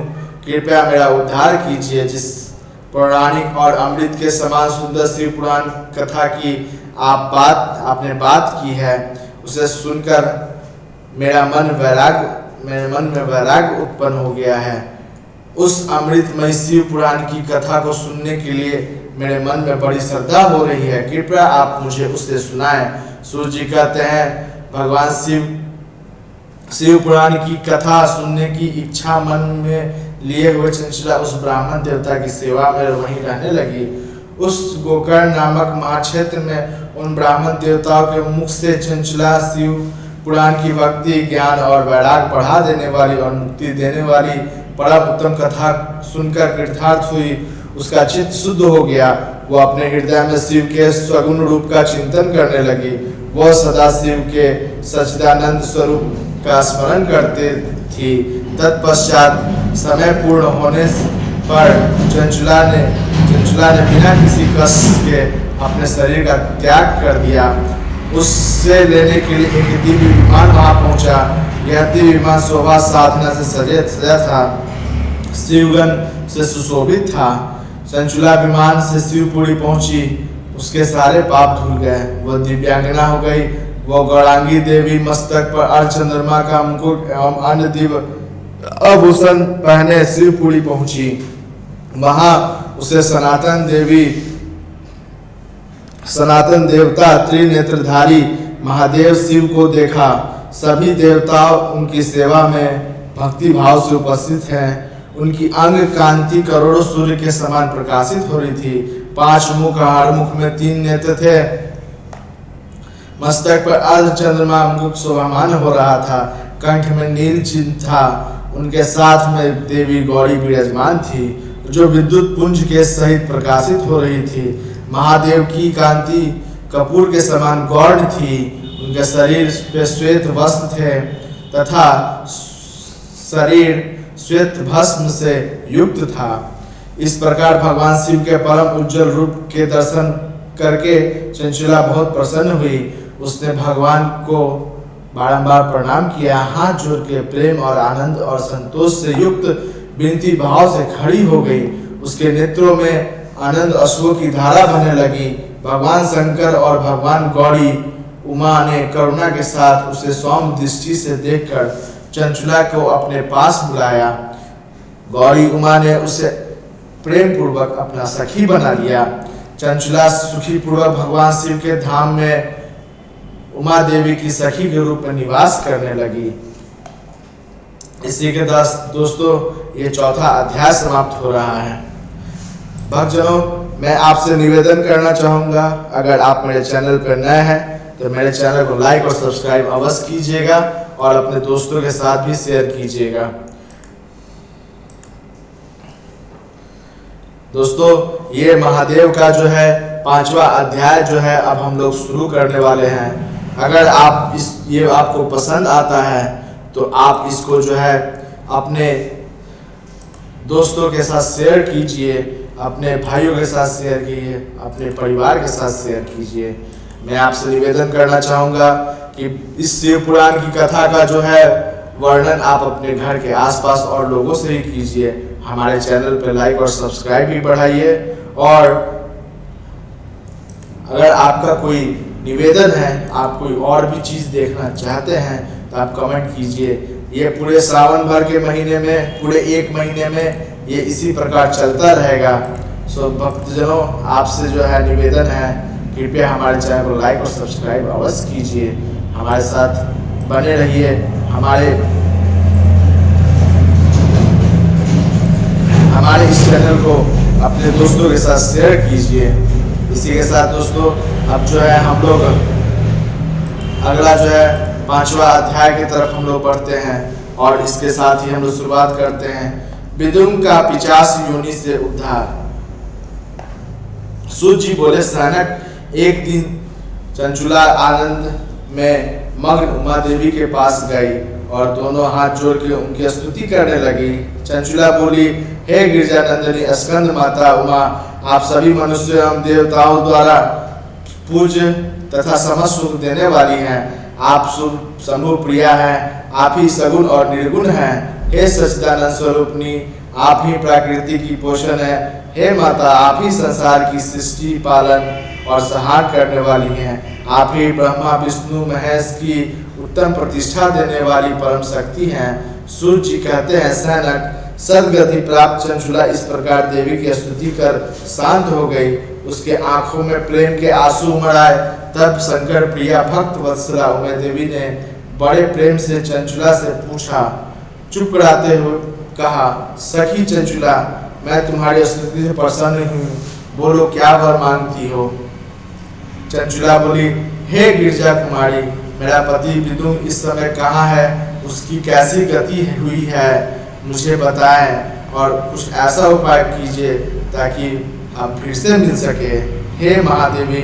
कृपया मेरा उद्धार कीजिए। जिस पौराणिक और अमृत के समान सुंदर शिव पुराण कथा की आपने बात की है उसे सुनकर मेरे मन में वैराग्य उत्पन्न हो गया है। उस अमृतमय शिव पुराण की कथा को सुनने के लिए मेरे मन में बड़ी श्रद्धा हो रही है, कृपया आप मुझे उसे सुनाएं। सूर्य जी कहते हैं, भगवान शिव पुराण की कथा सुनने की इच्छा मन में लिए हुए चंचला उस ब्राह्मण देवता की सेवा में वहीं रहने लगी। उस गोकर्ण नामक महाक्षेत्र में उन ब्राह्मण देवताओं के मुख से चंचला शिव पुराण की भक्ति, ज्ञान और वैराग्य बढ़ा देने वाली और मुक्ति देने वाली परम उत्तम कथा सुनकर कृतार्थ हुई। उसका चित्त शुद्ध हो गया। वो अपने हृदय में शिव के स्वगुण रूप का चिंतन करने लगी। वह सदा शिव के सच्चिदानंद स्वरूप का स्मरण करती थी। तत्पश्चात समय पूर्ण होने पर चंचुला ने बिना किसी कष्ट के अपने शरीर का त्याग कर दिया। उससे लेने के लिए एक दिव्य विमान वहां पहुंचा। यह दिव्य विमान शोभा साधना से सजा था, शिवगण से सुशोभित था। चंचुला विमान से शिवपुरी पहुंची, उसके सारे पाप धुल गए, वह दिव्यांगना हो गई। वह गौरांगी देवी मस्तक पर अर्धचंद्रमा का मुकुट एवं अन्य दिव्य आभूषण पहने शिवपुरी पहुंची। वहां उसे सनातन देवता त्रिनेत्रधारी महादेव शिव को देखा। सभी देवता उनकी सेवा में भक्ति भाव से उपस्थित हैं। उनकी अंग कांति करोड़ों सूर्य के समान प्रकाशित हो रही थी। 5 मुख, हर मुख में 3 नेत्र थे। मस्तक पर अर्ध चंद्रमा मुख शोभामान हो रहा था। कंठ में नील चिन्ह था। उनके साथ में देवी गौरी विराजमान थी, जो विद्युत पुंज के सहित प्रकाशित हो रही थी। महादेव की कांति कपूर के समान गौर थी। उनके शरीर पे श्वेत वस्त्र थे तथा शरीर श्वेत भस्म से युक्त था। इस प्रकार भगवान शिव के परम उज्जवल रूप के दर्शन करके चंचला बहुत प्रसन्न हुई। उसने भगवान को बारंबार प्रणाम किया। हाथ जोड़ के प्रेम और आनंद और संतोष से युक्त विनती भाव से खड़ी हो गई। उसके नेत्रों में आनंद अश्रु की धारा बहने लगी। भगवान शंकर और भगवान गौरी उमा ने करुणा के साथ उसे सौम्य दृष्टि से देखकर चंचला को अपने पास बुलाया। गौरी उमा ने उसे प्रेम पूर्वक अपना सखी बना लिया। चंचला सुखी पूर्वक भगवान शिव के धाम में उमा देवी की सखी के रूप में निवास करने लगी। इसी के दोस्तों ये चौथा अध्याय समाप्त हो रहा है। भक्तजनों, मैं आपसे निवेदन करना चाहूँगा, अगर आप मेरे चैनल पर नए हैं तो मेरे चैनल को लाइक और सब्सक्राइब अवश्य कीजिएगा और अपने दोस्तों के साथ भी शेयर कीजिएगा। दोस्तों, ये महादेव का जो है 5वां अध्याय जो है अब हम लोग शुरू करने वाले हैं। अगर आप ये आपको पसंद आता है तो आप इसको जो है अपने दोस्तों के साथ शेयर कीजिए, अपने भाइयों के साथ शेयर कीजिए, अपने परिवार के साथ शेयर कीजिए। मैं आपसे निवेदन करना चाहूँगा कि इस शिव पुराण की कथा का जो है वर्णन आप अपने घर के आसपास और लोगों से ही कीजिए। हमारे चैनल पर लाइक और सब्सक्राइब भी बढ़ाइए। और अगर आपका कोई निवेदन है, आप कोई और भी चीज़ देखना चाहते हैं तो आप कमेंट कीजिए। ये पूरे सावन भर के महीने में, पूरे 1 महीने में ये इसी प्रकार चलता रहेगा। सो भक्तजनों, आपसे जो है निवेदन है, कृपया हमारे चैनल को लाइक और सब्सक्राइब अवश्य कीजिए। हमारे साथ बने रहिए। हमारे इस चैनल को अपने दोस्तों के साथ शेयर कीजिए। इसी के साथ दोस्तों, अब जो है हम लोग अगला जो है 5वां अध्याय की तरफ हम लोग बढ़ते हैं और इसके साथ ही हम लोग शुरुआत करते हैं। विदुम का 50 योनि से उद्धार। सूत जी बोले, सनक, एक दिन चंचुला आनंद में मग्न उमा देवी के पास गई और दोनों हाथ जोड़ के उनकी स्तुति करने लगी। चंचुला बोली, हे गिरजानंदिनी स्कंद माता उमा, आप सभी मनुष्य एवं देवताओं द्वारा पूज्य तथा समस्त सुख देने वाली हैं। आप शंभु प्रिया हैं, आप ही सगुण और निर्गुण हैं। हे सच्चिदानंद स्वरूपनी, आप ही प्रकृति की पोषण है। हे माता, आप ही संसार की सृष्टि, पालन और संहार करने वाली हैं। आप ही ब्रह्मा विष्णु महेश की उत्तम प्रतिष्ठा देने वाली परम शक्ति हैं। सूर्य जी कहते हैं, सैनक, सदगति प्राप्त चंचुला इस प्रकार देवी की स्तुति कर शांत हो गई। उसके आंखों में प्रेम के आंसू उमड़ आए। तब शंकर प्रिया भक्त वत्सला उमा देवी ने बड़े प्रेम से चंचुला से पूछा। चुप कराते हुए कहा, सखी चंचुला, मैं तुम्हारी स्तुति से प्रसन्न हूँ, बोलो क्या वर मांगती हो। चंचुला बोली, हे गिरजा कुमारी, मेरा पति विदुम इस समय कहाँ है, उसकी कैसी गति हुई है, मुझे बताएं और कुछ ऐसा उपाय कीजिए ताकि हम फिर से मिल सके। हे महादेवी,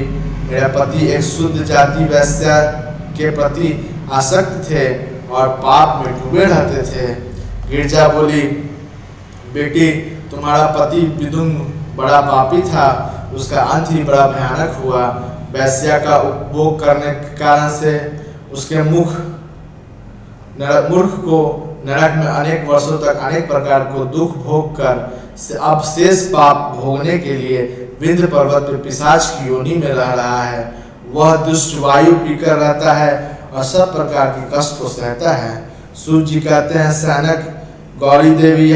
मेरा पति एक शुद्ध जाति वैश्य के प्रति आसक्त थे और पाप में डूबे रहते थे। गिरजा बोली, बेटी, तुम्हारा पति विदुम बड़ा पापी था, उसका अंत ही बड़ा भयानक हुआ। वैश्या का उपभोग करने के कारण से उसके मूर्ख को नरक में अनेक वर्षों तक अनेक प्रकार को दुख भोग कर अब शेष पाप भोगने के लिए विंध्य पर्वत पर पिशाच की योनि में रह रहा है। वह दुष्ट वायु पीकर रहता है और सब प्रकार के कष्ट को सहता है। सूर्य जी कहते हैं, सैनक, गौरी देवी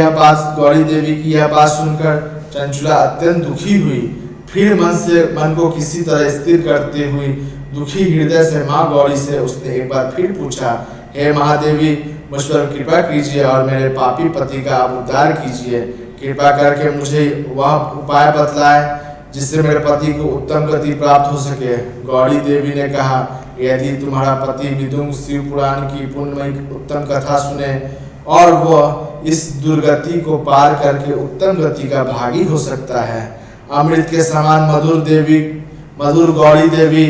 की यह बात सुनकर चंचुला अत्यंत दुखी हुई। फिर मन को किसी तरह स्थिर करते हुए दुखी हृदय से माँ गौरी से उसने एक बार फिर पूछा, हे महादेवी, मुझ पर कृपा कीजिए और मेरे पापी पति का आप उद्धार कीजिए। कृपा करके मुझे वह उपाय बतलाएं जिससे मेरे पति को उत्तम गति प्राप्त हो सके। गौड़ी देवी ने कहा, यदि तुम्हारा पति विदुम शिव पुराण की पुण्यमयी उत्तम कथा सुने और वह इस दुर्गति को पार करके उत्तम गति का भागी हो सकता है। अमृत के समान मधुर गौड़ी देवी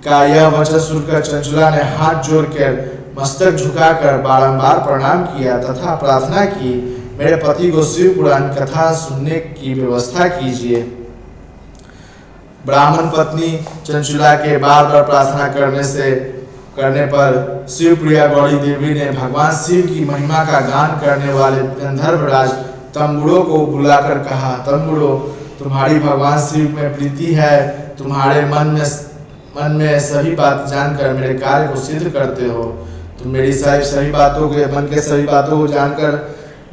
का यह वचन सुनकर चंचुला ने हाथ जोड़कर मस्तक झुकाकर बारंबार प्रणाम किया तथा प्रार्थना की, मेरे पति को शिव पुराण कथा सुनने की व्यवस्था कीजिए। ब्राह्मण पत्नी चंचुला के बार बार प्रार्थना करने पर शिवप्रिया गौड़ी देवी ने भगवान शिव की महिमा का गान करने वाले गंधर्वराज तंबुड़ों को बुलाकर कहा, तंबुड़ो, तुम्हारी भगवान शिव में प्रीति है, तुम्हारे मन में सभी बात जानकर मेरे कार्य को सिद्ध करते हो। तुम मेरी सभी बातों के मन के सभी बातों को जानकर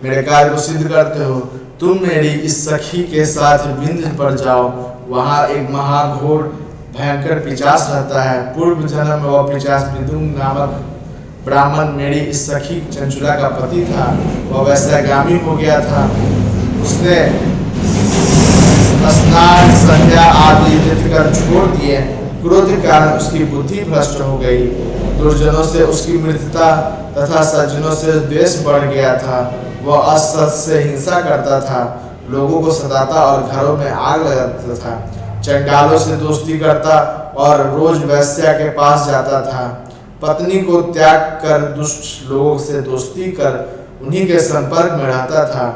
मेरे कार्य को सिद्ध करते हो। तुम मेरी इस सखी के साथ विंध्य पर जाओ, वहाँ एक महाघोर भयंकर पिशाच रहता है। पूर्व जन्म में वह पिशाच विदुम नामक ब्राह्मण मेरी इस सखी चंचुला का पति था। वह वैश्यगामी हो गया था। उसने स्नान संध्या आदि नित्य कर छोड़ दिए। क्रोध के कारण उसकी बुद्धि भ्रष्ट हो गई। दुर्जनों से उसकी मृत्यता तथा सज्जनों से द्वेष बढ़ गया था। वह असत से हिंसा करता था, लोगों को सताता और घरों में आग लगाता था। चंडालों से दोस्ती करता और रोज वैश्या के पास जाता था। पत्नी को त्याग कर दुष्ट लोगों से दोस्ती कर उन्हीं के संपर्क में रहता था।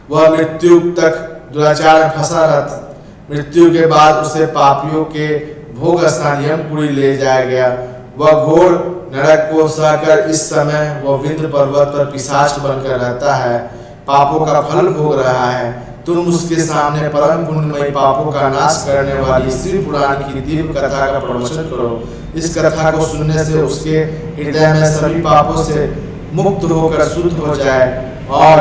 वह मृत्यु तक दुराचार में फंसा रहता। मृत्यु के बाद उसे पापियों के भोग स्थान यमपुरी ले जाया गया। वह घोर नरक को सहकर इस समय वह विंध्य पर्वत पर पिशाच बनकर रहता है, पापों का फल भोग रहा है। तुम उसके सामने परम पुण्यमयी पापों का नाश करने वाली शिव पुराण की दिव्य कथा का प्रवचन करो। इस कथा को सुनने से उसके हृदय में सभी पापों से मुक्त होकर शुद्ध हो जाए और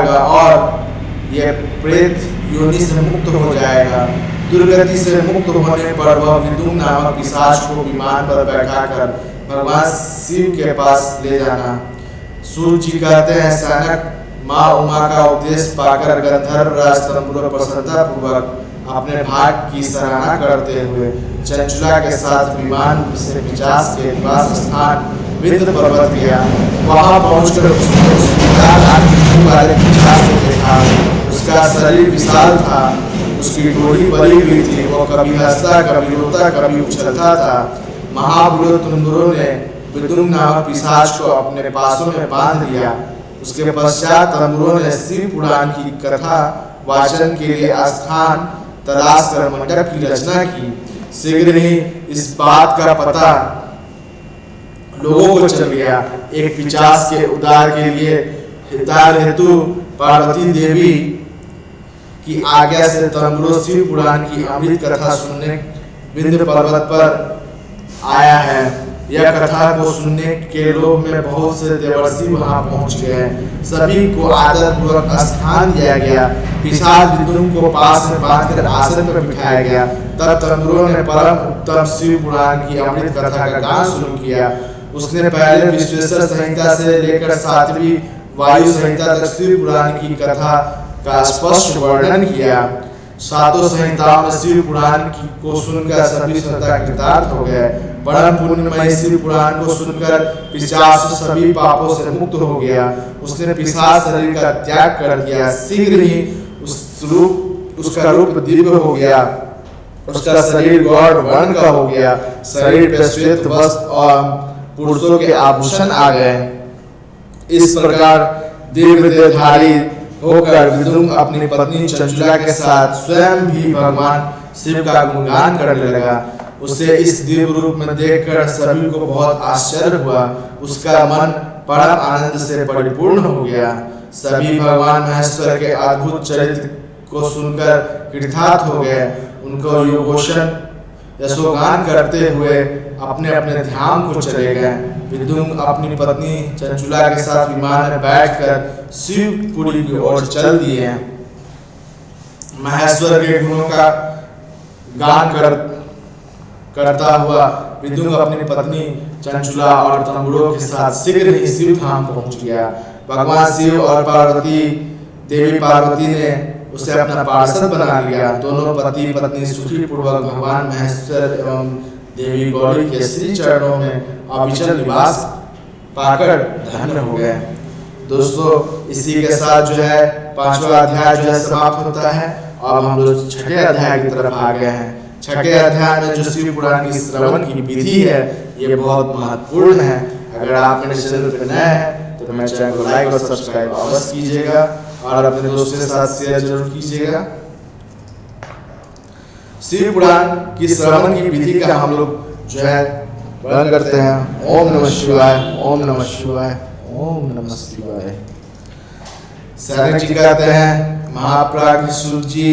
ये प्रेत योनि से मुक्त हो जाएगा। दुर्गति से मुक्त होने पर वह विदुम नामक पिशाच को विमान पर बैठाकर भगवान शिव के पास ले जाना। सूर्य जी कहते हैं, सनक माँ उमा का उपदेश पाकर गंधर्वराज तंबुरो प्रसन्नता पूर्वक अपने भाग की सराहना करते हुए चंचुला के साथ विमान से पिशाच के निवास स्थान विंध्य पर्वत गया। वहां पहुंचकर उसने उस विकराल आकृति वाले पिशाच को देखा। उसका शरीर विशाल था, उसकी डोरी बली हुई थी। वो कभी हंसता, कभी रोता, कभी उछलता था। महाबुरे तंबुरों ने विदुम नामक पिशाच को अपने पासों में बांध लिया। उसके पश्चात तंबुरों ने शिव पुराण की कथा वाचन के लिए स्थान तलाश कर मंडप की रचना की। शीघ्र ही इस बात का पता लोगों को चल गया। एक पिशाच के उद्धार हेतु पार्वती देवी की आज्ञा से तंबुरो शिव पुराण की अमृत कथा सुनने विंध्य पर्वत पर आया है। यह कथा को सुनने के लोभ में बहुत से देवर्षि वहां पहुंच गए। सभी को आदर पूर्वक स्थान दिया गया। पिशाच विदुम को पास में बांधकर आसन पर बिठाया गया। तब तंबुरों ने परम उत्तम शिव पुराण की अमृत कथा का गान शुरू किया। उसने पहले विश्वेश्वर संहिता से लेकर 7वीं वायु संहिता तक शिव पुराण की कथा का स्पष्ट वर्णन किया। 7 संहिताओं में शिव पुराण को सुनकर सभी श्रोता कृतार्थ हो गए। परम पुण्यमय शिव पुराण को सुनकर पिशाच सभी पापों से मुक्त हो गया। उसने पिशाच शरीर का त्याग कर दिया। शीघ्र ही उसका रूप दिव्य हो गया। उसका शरीर गौर वर्ण का हो गया। शरीर पर श्वेत वस्त्र और पुरुषों के आभूषण आ गए। इस प्रकार दिव्य देहधारी होकर विदुम अपनी पत्नी चंचुला के साथ स्वयं भी भगवान शिव का गुणगान करने लगा। उसे इस दिव्य रूप में देखकर सभी को बहुत आश्चर्य हुआ। उसका मन परम आनंद से परिपूर्ण हो गया। सभी भगवान महेश्वर के अद्भुत चरित्र को सुनकर कृतार्थ हो गए। उनको यशोगान करते हुए अपने अपने ध्यान को चले गए। विदुम अपनी पत्नी चंचुला के साथ विमान में बैठकर शिवपुरी की ओर चल दिए। महेश्वर के गुणों का गान करता हुआ विदुम अपनी पत्नी चंचुला और तंबुरों के साथ शीघ्र ही शिव धाम पहुंच गया। भगवान शिव और देवी पार्वती ने उसे अपना पार्षद बना लिया। दोनों पति पत्नी सुखी पूर्वक भगवान महेश्वर एवं देवी गौरी के श्री चरणों में अविचल निवास पाकर धन्य हो गए। दोस्तों, इसी के साथ जो है 5वां अध्याय जो है समाप्त होता है। अब हम लोग 6ठे अध्याय की तरफ आ गए हैं। 6ठे अध्याय में जो शिव पुराण की श्रवण की विधि है ये बहुत महत्वपूर्ण है। अगर आप मेरे चैनल पर नए हैं तो मेरे चैनल को लाइक और सब्सक्राइब अवश्य कीजिएगा और अपने दोस्तों के साथ शेयर जरूर कीजिएगा। शिव पुराण की श्रवण की विधि का हम लोग जो है वर्णन करते हैं। ओम नमः शिवाय, ओम नमः शिवाय, ओम नमः शिवाय। शरण जी कहते हैं, महाप्राज्ञ सूत जी,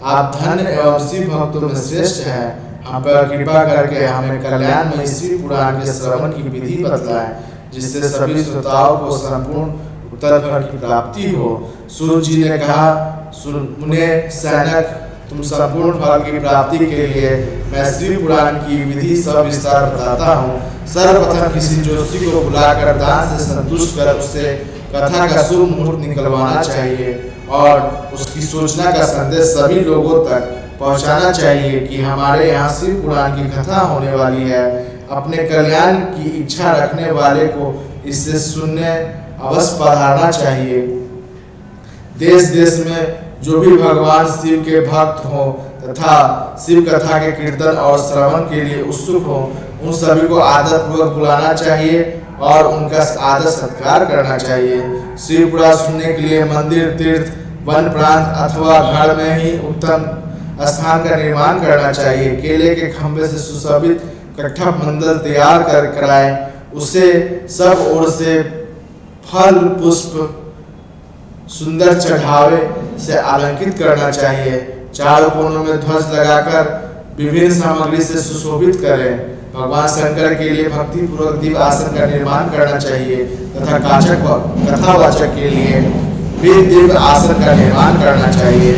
आप धन्य एवं शिव भक्तों में श्रेष्ठ हैं। हम पर कृपा करके हमें कल्याण में शिव पुराण के श्रवण की विधि बतलाएं, जिससे सभी श्रोताओं को संपूर्ण उत्तर फल की प्राप्ति हो। सूत जी ने कहा, मुने सैनक, तुम संपूर्ण फल की प्राप्ति के लिए मैं शिव पुराण की विधि सविस्तार बताता हूँ। सर्वप्रथम किसी जोशी को बुलाकर दान से संतुष्ट कर उससे कथा का शुभ मुहूर्त निकलवाना चाहिए और उसकी सूचना का संदेश सभी लोगों तक पहुंचाना चाहिए कि हमारे यहाँ शिव पुराण की कथा होने वाली है। अपने कल्याण की इच्छा रखने वाले को इससे सुनने अवश्य पधारना चाहिए। देश देश में जो भी भगवान शिव के भक्त हो तथा शिव कथा के कीर्तन और श्रवण के लिए उत्सुक हो, उन सभी को आदर पूर्वक बुलाना चाहिए और उनका आदर सत्कार करना चाहिए। शिव पुराण सुनने के लिए मंदिर, तीर्थ, वन प्रांत अथवा घर में ही उत्तम स्थान का निर्माण करना चाहिए। केले के खंभे से सुशोभित कट्ठा मंडल तैयार कर कराए, उसे सब ओर से फल पुष्प सुंदर चढ़ावे से अलंकृत करना चाहिए। चारों कोनों में ध्वज लगाकर विभिन्न सामग्री से सुशोभित करें। भगवान शंकर के लिए भक्ति पूर्वक दिव्य आसन का निर्माण करना चाहिए तथा कथावाचक के लिए भी दिव्य आसन का निर्माण करना चाहिए।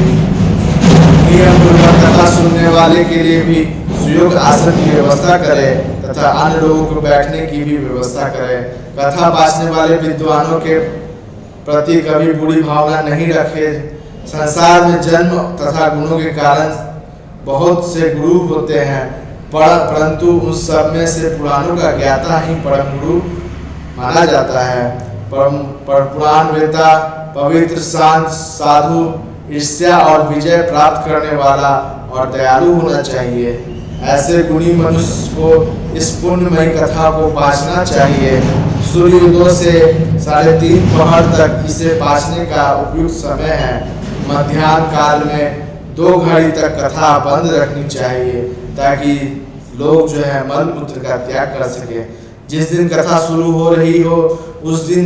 नियम पूर्वक कथा सुनने वाले के लिए भी सुयोग्य आसन की व्यवस्था करें तथा अन्य लोगों को बैठने की भी व्यवस्था करें। कथा बाँचने वाले विद्वानों के प्रति कभी बुरी भावना नहीं रखे। संसार में जन्म तथा गुणों के कारण बहुत से गुरु होते हैं, परंतु उन सब में से पुराणों का ज्ञाता ही परम गुरु माना जाता है। पुराण वेता पवित्र, शांत, साधु, ईर्ष्या और विजय प्राप्त करने वाला और दयालु होना चाहिए। ऐसे गुणी मनुष्य को इस पुण्यमयी कथा को बाँचना चाहिए। सूर्योदय से 3:30 पहर तक इसे बाँचने का उपयुक्त समय है। मध्याह्न काल में 2 घड़ी तक कथा बंद रखनी चाहिए ताकि लोग जो है मल मूत्र का त्याग कर सके। जिस दिन कथा शुरू हो रही हो उस दिन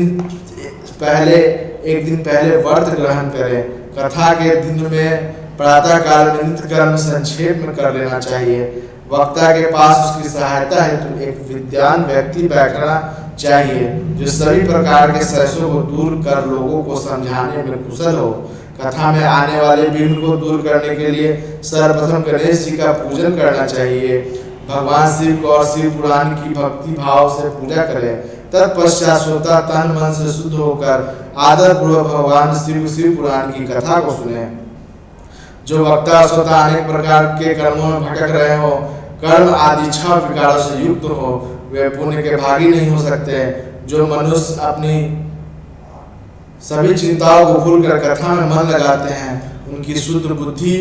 एक दिन पहले व्रत ग्रहण करें। कथा के दिन में प्रातः काल में नित्य कर्म संक्षेप में कर लेना चाहिए। वक्ता के पास उसकी सहायता हेतु एक विद्वान व्यक्ति बैठना चाहिए जो सभी प्रकार के संशयों को दूर कर लोगों को समझाने में कुशल हो। कथा में आने वाले विघ्न को दूर करने के लिए सर्वप्रथम गणेश जी का पूजन करना चाहिए। भगवान शिव को और शिव पुराण की भक्ति भाव से पूजा करें। तत्पश्चात श्रोता तन मन से शुद्ध होकर आदर पूर्वक भगवान शिव पुराण की कथा को सुने। जो वक्ता श्रोता अनेक प्रकार के कर्मों में भटक रहे हो, कर्म आदि 6 विकारों से युक्त हो, वे पुण्य के भागी नहीं हो सकते। जो मनुष्य अपनी सभी चिंताओं को भूलकर कथा में मन लगाते हैं, उनकी शुद्ध बुद्धि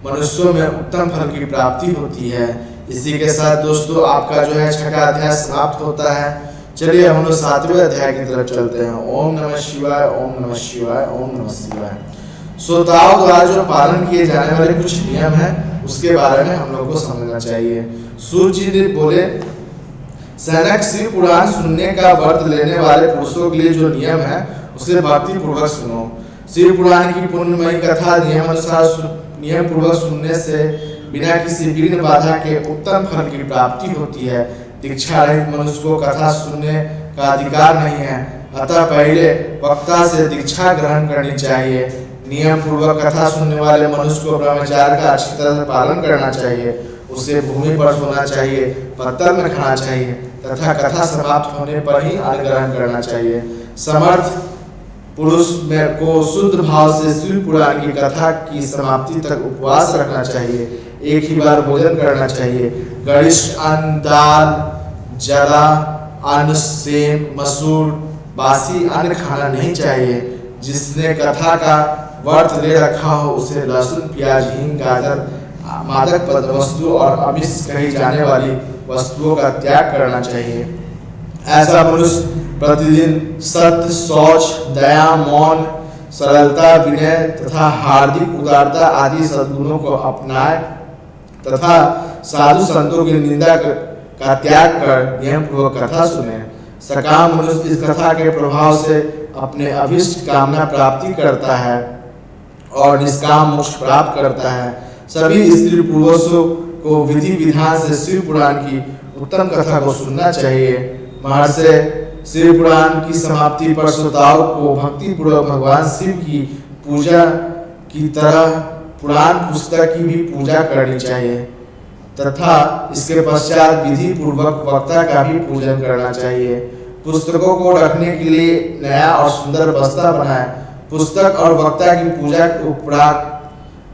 मनुष्यों में उत्तम फल की प्राप्ति होती है। इसी के साथ दोस्तों आपका जो है 6वां अध्याय समाप्त होता है। चलिए हम लोग 7वें अध्याय की तरफ चलते हैं। ओम नमः शिवाय, ओम नमः शिवाय, ओम नमः शिवाय। श्रोताओं द्वारा जो पालन किए जाने वाले कुछ नियम हैं उसके बारे में हम लोग को समझना चाहिए। सूर्य जी ने बोले, सैनक, शिव पुराण सुनने का व्रत लेने वाले पुरुषों के लिए जो नियम है उसे भक्ति पूर्वक सुनो। शिव पुराण की पुण्यमयी कथा नियम अनुसार नियम पूर्वक सुनने से बिना किसी विघ्न बाधा के उत्तम फल की प्राप्ति होती है। दीक्षा रहित मनुष्य को कथा सुनने का अधिकार नहीं है, अतः पहले वक्ता से दीक्षा ग्रहण करनी चाहिए। नियम पूर्वक कथा सुनने वाले मनुष्य को ब्रह्मचार्य का अच्छी तरह से पालन करना चाहिए। उसे भूमि पर सोना चाहिए, पत्थर में खाना चाहिए तथा कथा समाप्त होने पर ही अन्न ग्रहण करना चाहिए। समर्थ पुरुष में को शुद्ध भाव से शिव पुराण की कथा की समाप्ति तक उपवास रखना चाहिए। एक ही बार भोजन करना चाहिए। गरिष्ठ अन्न, दाल, जला अन्न, सेम, मसूर, बासी अन्न खाना नहीं चाहिए। जिसने कथा का व्रत ले रखा हो उसे लहसुन, प्याज, हींग, गाजर, मादक वस्तु और अभिष्ट कही जाने वाली वस्तुओं का त्याग करना चाहिए। ऐसा मनुष्य प्रतिदिन सत्य, शौच, दया, मौन, सरलता, विनय तथा हार्दिक उदारता आदि सद्गुणों को अपनाए तथा साधु संतों की निंदा का त्याग कर नियम पूर्वक कथा सुने। सकाम मनुष्य इस कथा के प्रभाव से अपने अभिष्ट कामना प्राप्ति करता है और निष्काम मोक्ष प्राप्त करता है। सभी स्त्री पुरुषों को विधि विधान से शिव पुराण की उत्तम कथा को सुनना चाहिए। महर्षि शिव पुराण की समाप्ति पर श्रोताओं को भक्ति पूर्वक भगवान शिव की पूजा की तरह पुराण पुस्तक की भी पूजा करनी चाहिए तथा इसके पश्चात विधि पूर्वक वक्ता का भी पूजन करना चाहिए। पुस्तकों को रखने के लिए नया और सुंदर बस्ता बनाएं। पुस्तक और वक्ता की पूजा के उपरांत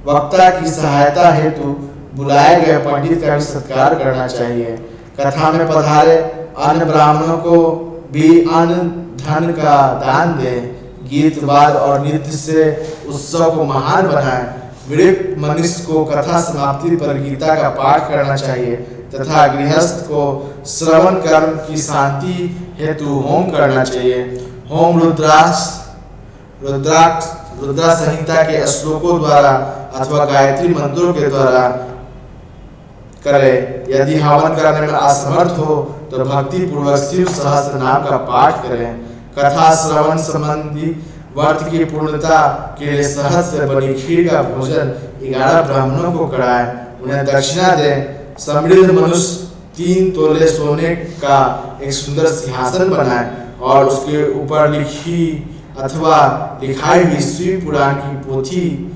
वक्ता की सहायता हेतु बुलाए गए पंडित का भी सत्कार करना चाहिए। कथा में पधारे अन्य ब्राह्मणों को भी अन्न धन का दान दें। गीत, वाद और नृत्य से उत्सव को महान बनाएं। वृद्ध मनुष्य को कथा समाप्ति पर गीता का पाठ करना चाहिए तथा गृहस्थ को श्रवण कर्म की शांति हेतु होम करना चाहिए। होम रुद्रा संहिता के श्लोकों द्वारा अथवा गायत्री मंत्रों के द्वारा करे। यदि हवन करने में असमर्थ हो तो भक्ति पूर्वक शिव सहस्त्र नाम का पाठ करें। कथा श्रवण संबंधी व्रत की पूर्णता के लिए शहद से बनी खीर का भोजन 11 ब्राह्मणों को कराएं, उन्हें दक्षिणा दें। समृद्ध मनुष्य 3 तोले सोने का एक सुंदर सिंहासन बनाए और उसके ऊपर लिखी अथवा लिखाई हुई शिव पुराण की पोथी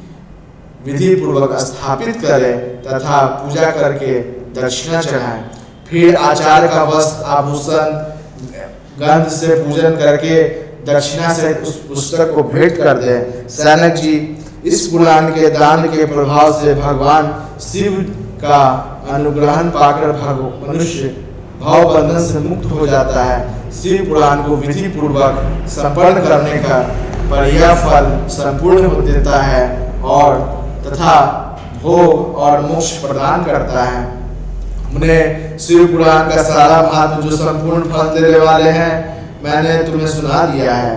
विधि पूर्वक स्थापित करें तथा पूजा करके दक्षिणा चढ़ाएं। फिर आचार्य का वस्त्र, आभूषण, गंध से पूजन करके दक्षिणा से उस पुस्तक को भेंट कर दें। सैनक जी, इस पुराण के दान के प्रभाव से भगवान शिव का अनुग्रहण पाकर मनुष्य भाव बंधन से मुक्त हो जाता है। शिव पुराण को विधि पूर्वक संपन्न करने का पर यह फल संपूर्ण हो देता है और तथा भोग और मोक्ष प्रदान करता है। उन्हें शिव पुराण का सारा महात्म जो संपूर्ण फल देने वाले हैं मैंने तुम्हें सुना दिया है।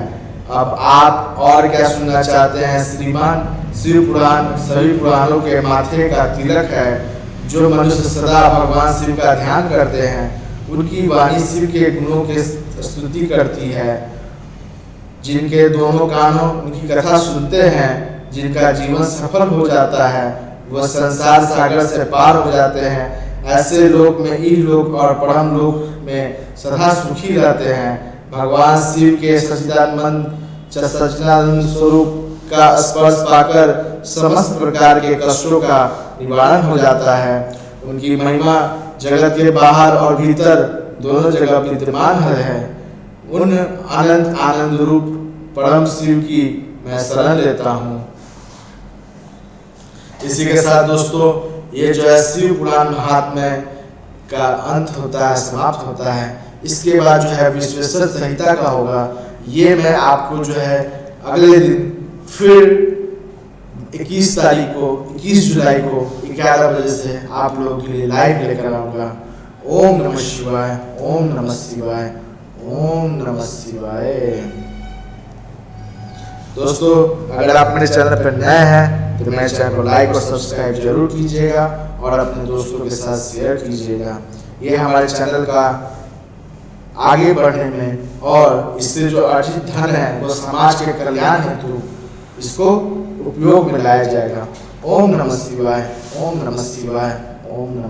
अब आप और क्या सुनना चाहते हैं? श्रीमान, शिव पुराण सभी पुराणों के माथे का तिलक है। जो मनुष्य सदा भगवान शिव का ध्यान करते हैं उनकी वाणी शिव के गुणों की स्तुति करती है। जिनके दोनों कानों उनकी कथा सुनते हैं, जिनका जीवन सफल हो जाता है, वह संसार सागर से पार हो जाते हैं। ऐसे लोक में इहलोक और परम लोक में सदा सुखी रहते हैं। भगवान शिव के सच्चिदानंद स्वरूप का स्पर्श पाकर समस्त प्रकार के कष्टों का निवारण हो जाता है। उनकी महिमा जगत के बाहर और भीतर दोनों जगह विद्यमान है। उन अनंत आनंद रूप परम शिव की मैं शरण लेता हूँ। इसी के साथ दोस्तों ये जो है शिव पुराण महात्म्य का अंत होता है, समाप्त होता है। इसके बाद जो है विश्वेश्वर संहिता का होगा। ये मैं आपको जो है अगले दिन फिर 21 जुलाई को 11 बजे से आप लोगों के लिए लाइव लेकर आऊँगा। ओम नमः शिवाय, ओम नमः शिवाय, ओम नमः शिवाय। दोस्तों अगर आप मेरे चैनल पर नए हैं तो मेरे चैनल को लाइक और सब्सक्राइब जरूर कीजिएगा और अपने दोस्तों के साथ शेयर कीजिएगा। ये हमारे चैनल का आगे बढ़ने में और इससे जो अर्जित धन है वो समाज के कल्याण हेतु इसको उपयोग में लाया जाएगा। ओम नमः शिवाय, ओम नमः शिवाय, ओम नमः